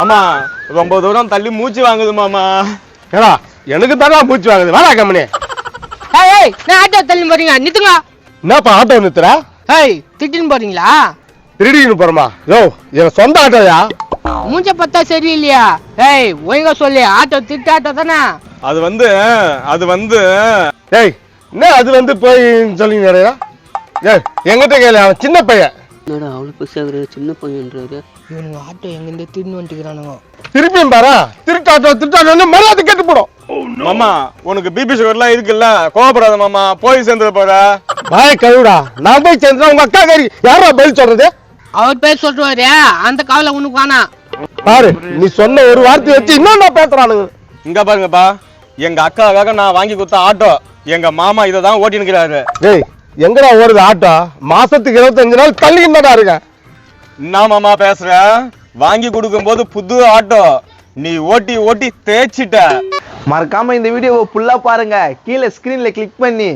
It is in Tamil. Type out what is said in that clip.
ஆமா ரொம்ப தூரம் தள்ளி மூச்சு வாங்குது மாமா. ஏடா எனக்கு தானே மூச்சு வாங்குது, வேணா கம்மனே. ஏய் நான் ஆட்டோ தள்ளி போறீங்க, நித்துங்க. என்னப்பா ஆட்டோ நிறுத்துற? ஏய் திட்டின்னு போறீங்களா? திருடின்னு போறமா? யோ என் சொந்த ஆட்டோயா. மூஞ்ச பார்த்தா சரியில்லையா? ஏய் ஒழுங்கா சொல்லு, ஆட்டோ திட்டு ஆட்டோ தானே? அது வந்து ஏய் என்ன அது வந்து போய் சொல்லிங்க. ஏய் எங்கிட்ட கேளு, அவன் சின்ன பையன். என்னடா அவ்வளோ பெருசாக சின்ன பையன்றாரு. இவனுங்க ஆட்டோ எங்கிருந்து திருன்னு வந்துக்கிறானுங்க. திருப்பியும் பாரா, திருட்டாட்டோ மரியாதை கேட்டு போடும். மாமா உனக்கு பிபி சுகர்லாம் இருக்குல்ல, கோவப்படாத மாமா, போய் சேர்ந்துட போற. வாய் கழுவுடா, நான் போய் சேர்ந்தா உங்க அக்கா காரி யாரா பதில் சொல்றது? அவர் பேர் சொல்றாரு, அந்த கவலை உனக்கு வேணாம். பாரு நீ சொன்ன ஒரு வார்த்தை வச்சு இன்னும் நான் பேசுறானுங்க. இங்க பாருங்கப்பா, எங்க அக்காவுக்காக நான் வாங்கி கொடுத்த ஆட்டோ எங்க மாமா இதை தான் ஓட்டி நிற்கிறாரு. டேய் எங்கடா ஓடுது ஆட்டோ? மாசத்துக்கு 25 நாள் தள்ளி என்னடா இருக்க? என்ன மாமா பேசுற? வாங்கி கொடுக்கும் போது புது ஆட்டோ நீ ஓட்டி ஓட்டி தேய்ச்சிட்ட. மறக்காம இந்த வீடியோவை ஃபுல்லா பாருங்க, கீழே ஸ்கிரீன்ல கிளிக் பண்ணி